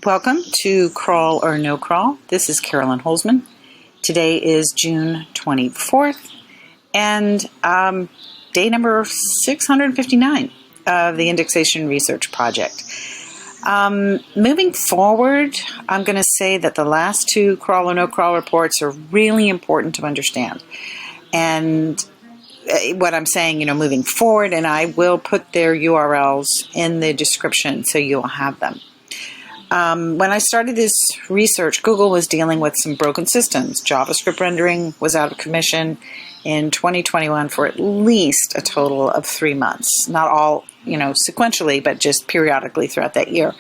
Welcome to Crawl or No Crawl. This is Carolyn Holzman. Today is June 24th and day number 659 of the Indexation Research Project. Moving forward, I'm going to say that the last two Crawl or No Crawl reports are really important to understand. And what I'm saying, moving forward, and I will put their URLs in the description so you'll have them. When I started this research, Google was dealing with some broken systems. JavaScript rendering was out of commission in 2021 for at least a total of 3 months. Not all, sequentially, but just periodically throughout that year.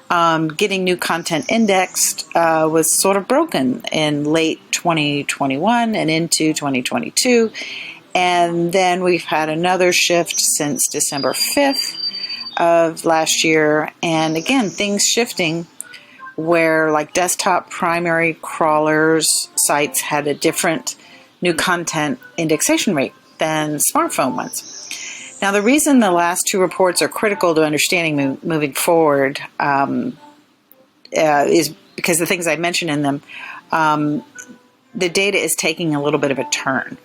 Getting new content indexed was sort of broken in late 2021 and into 2022. And then we've had another shift since December 5th. Of last year, and again, things shifting where like desktop primary crawlers sites had a different new content indexation rate than smartphone ones. Now, the reason the last two reports are critical to understanding moving forward is because the things I mentioned in them, the data is taking a little bit of a turn.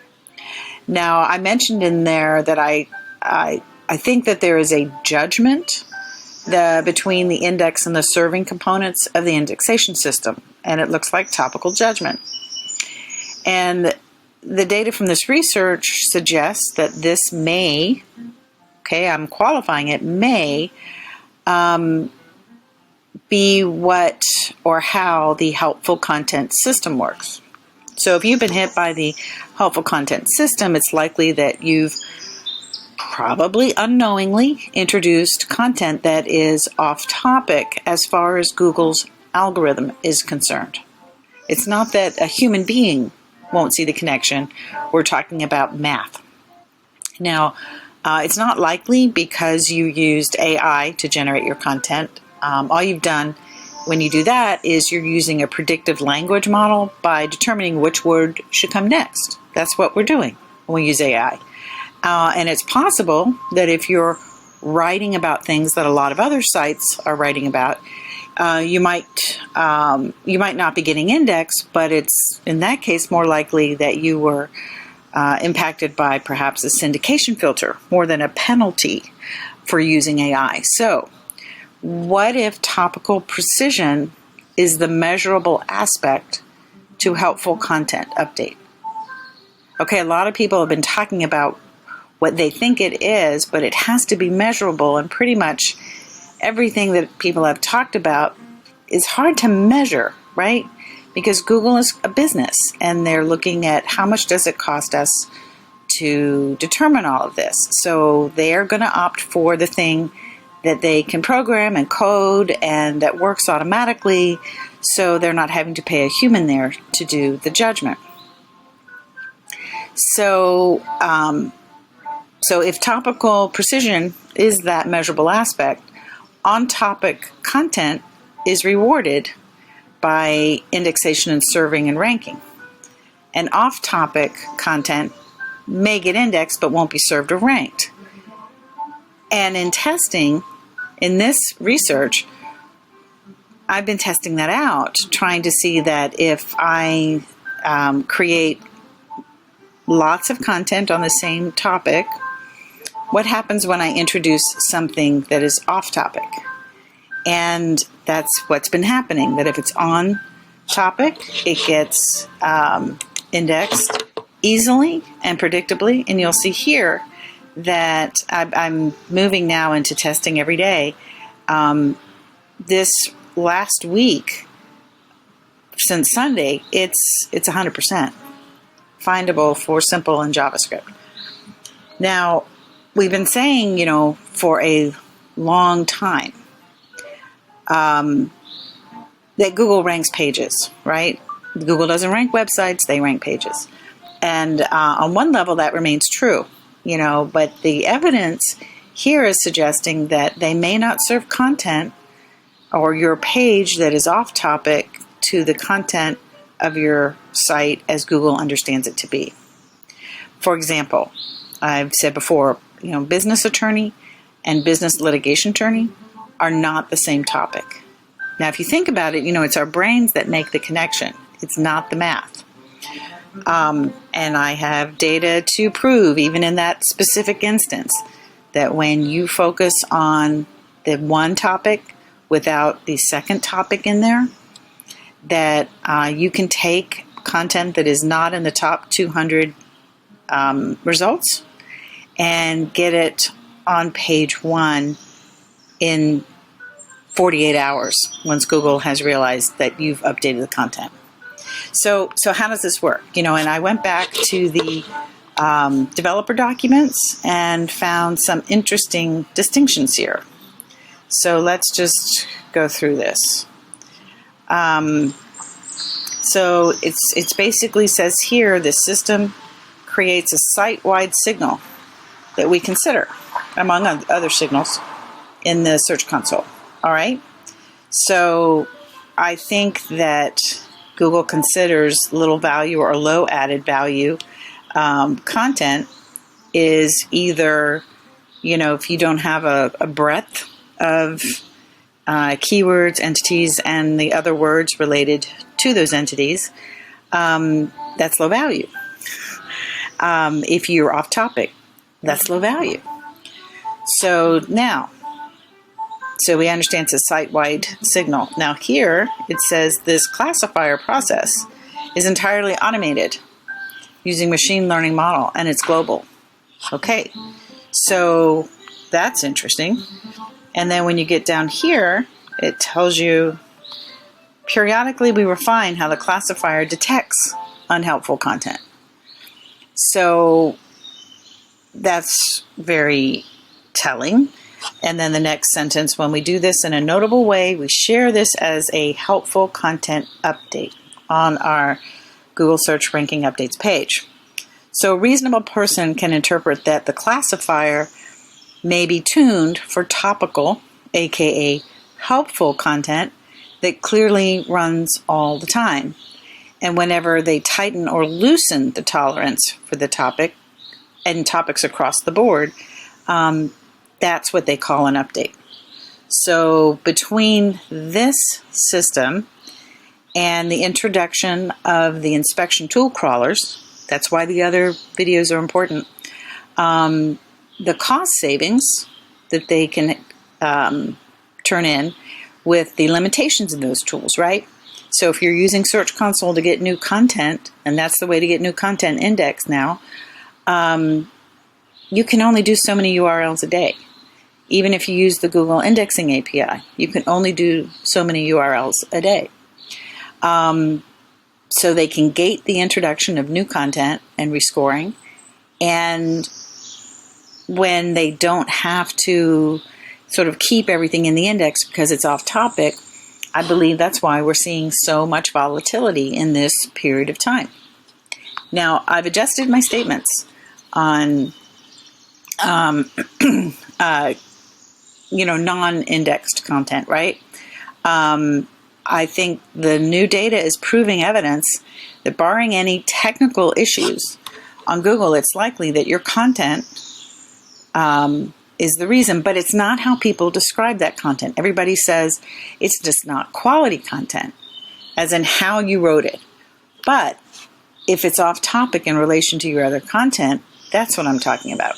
Now, I mentioned in there that I think that there is a judgment between the index and the serving components of the indexation system, and it looks like topical judgment. And the data from this research suggests that this may, I'm qualifying it, may be what or how the helpful content system works. So if you've been hit by the helpful content system, it's likely that you've probably unknowingly introduced content that is off topic as far as Google's algorithm is concerned. It's not that a human being won't see the connection. We're talking about math. Now, it's not likely because you used AI to generate your content. All you've done when you do that is you're using a predictive language model by determining which word should come next. That's what we're doing when we use AI. And it's possible that if you're writing about things that a lot of other sites are writing about, you might not be getting indexed, but it's in that case more likely that you were impacted by perhaps a syndication filter more than a penalty for using AI. So, what if topical precision is the measurable aspect to helpful content update? Okay, a lot of people have been talking about what they think it is, but it has to be measurable, and pretty much everything that people have talked about is hard to measure, right? Because Google is a business, and they're looking at how much does it cost us to determine all of this. So they're going to opt for the thing that they can program and code and that works automatically, so they're not having to pay a human there to do the judgment. So if topical precision is that measurable aspect, on-topic content is rewarded by indexation and serving and ranking. And off-topic content may get indexed but won't be served or ranked. And in testing, in this research, I've been testing that out, trying to see that if I create lots of content on the same topic, what happens when I introduce something that is off topic? And that's what's been happening, that if it's on topic, it gets indexed easily and predictably. And you'll see here that I'm moving now into testing every day. This last week, since Sunday, it's 100% findable for simple and JavaScript. Now, we've been saying, for a long time that Google ranks pages, right? Google doesn't rank websites, they rank pages. And on one level, that remains true, but the evidence here is suggesting that they may not serve content or your page that is off topic to the content of your site as Google understands it to be. For example, I've said before, business attorney and business litigation attorney are not the same topic. Now, if you think about it, it's our brains that make the connection. It's not the math. And I have data to prove, even in that specific instance, that when you focus on the one topic without the second topic in there, that you can take content that is not in the top 200 results and get it on page 1 in 48 hours once Google has realized that you've updated the content. So how does this work? And I went back to the developer documents and found some interesting distinctions here. So let's just go through this. So it's basically says here, the system creates a site-wide signal that we consider, among other signals, in the Search Console. All right? So I think that Google considers little value or low added value content is either, if you don't have a breadth of keywords, entities, and the other words related to those entities, that's low value. If you're off topic, that's low value. So we understand it's a site-wide signal. Now here it says this classifier process is entirely automated using machine learning model, and it's global. Okay, so that's interesting. And then when you get down here, it tells you periodically we refine how the classifier detects unhelpful content. So that's very telling. And then the next sentence, when we do this in a notable way, we share this as a helpful content update on our Google Search Ranking Updates page. So a reasonable person can interpret that the classifier may be tuned for topical, aka helpful content that clearly runs all the time. And whenever they tighten or loosen the tolerance for the topic and topics across the board, that's what they call an update. So between this system and the introduction of the inspection tool crawlers, that's why the other videos are important, the cost savings that they can turn in with the limitations of those tools, right? So if you're using Search Console to get new content, and that's the way to get new content indexed now, you can only do so many URLs a day. Even if you use the Google Indexing API, you can only do so many URLs a day. So they can gate the introduction of new content and rescoring. And when they don't have to sort of keep everything in the index because it's off topic, I believe that's why we're seeing so much volatility in this period of time. Now, I've adjusted my statements on non-indexed content, right? I think the new data is proving evidence that barring any technical issues on Google, it's likely that your content is the reason, but it's not how people describe that content. Everybody says it's just not quality content, as in how you wrote it. But if it's off topic in relation to your other content, that's what I'm talking about.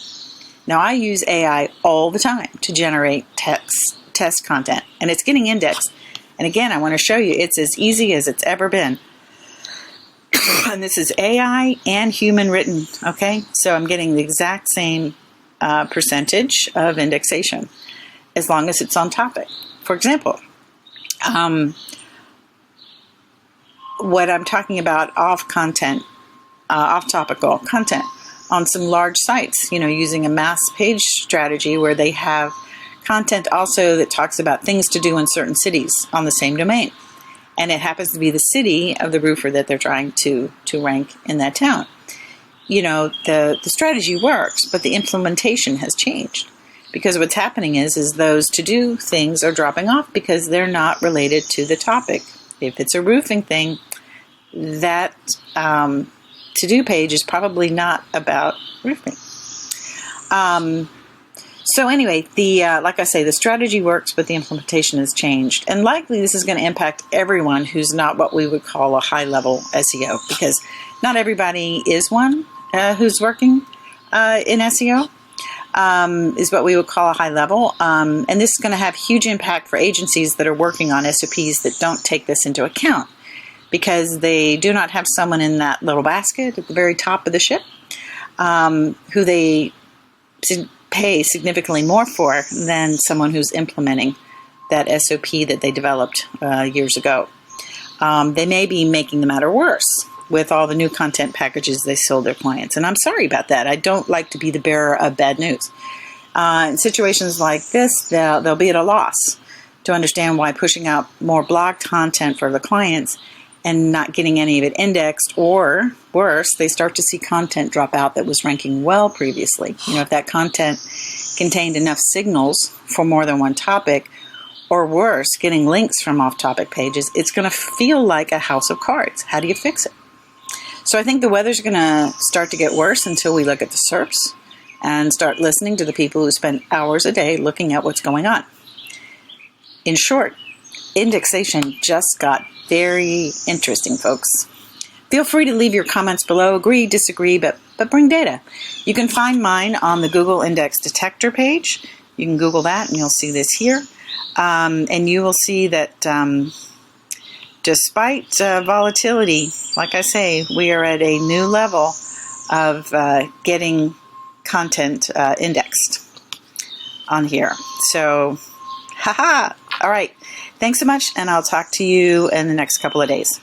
Now, I use AI all the time to generate test content, and it's getting indexed. And again, I want to show you it's as easy as it's ever been. And this is AI and human written, okay? So I'm getting the exact same percentage of indexation as long as it's on topic. For example, what I'm talking about off-topical content on some large sites, using a mass page strategy where they have content also that talks about things to do in certain cities on the same domain. And it happens to be the city of the roofer that they're trying to rank in that town. The strategy works, but the implementation has changed. Because what's happening is those to-do things are dropping off because they're not related to the topic. If it's a roofing thing, that to-do page is probably not about roofing. So anyway, like I say, the strategy works, but the implementation has changed. And likely this is going to impact everyone who's not what we would call a high-level SEO, because not everybody is one who's working in SEO, is what we would call a high level. And this is going to have huge impact for agencies that are working on SOPs that don't take this into account, because they do not have someone in that little basket at the very top of the ship who they pay significantly more for than someone who's implementing that SOP that they developed years ago. They may be making the matter worse with all the new content packages they sold their clients. And I'm sorry about that. I don't like to be the bearer of bad news. In situations like this, they'll be at a loss to understand why pushing out more blog content for the clients and not getting any of it indexed, or worse, they start to see content drop out that was ranking well previously. If that content contained enough signals for more than one topic, or worse, getting links from off-topic pages, it's going to feel like a house of cards. How do you fix it? So I think the weather's going to start to get worse until we look at the SERPs and start listening to the people who spend hours a day looking at what's going on. In short, indexation just got very interesting, folks. Feel free to leave your comments below. Agree, disagree, but bring data. You can find mine on the Google Index Detector page. You can Google that and you'll see this here. And you will see that despite volatility, like I say, we are at a new level of getting content indexed on here. So, haha! All right. Thanks so much, and I'll talk to you in the next couple of days.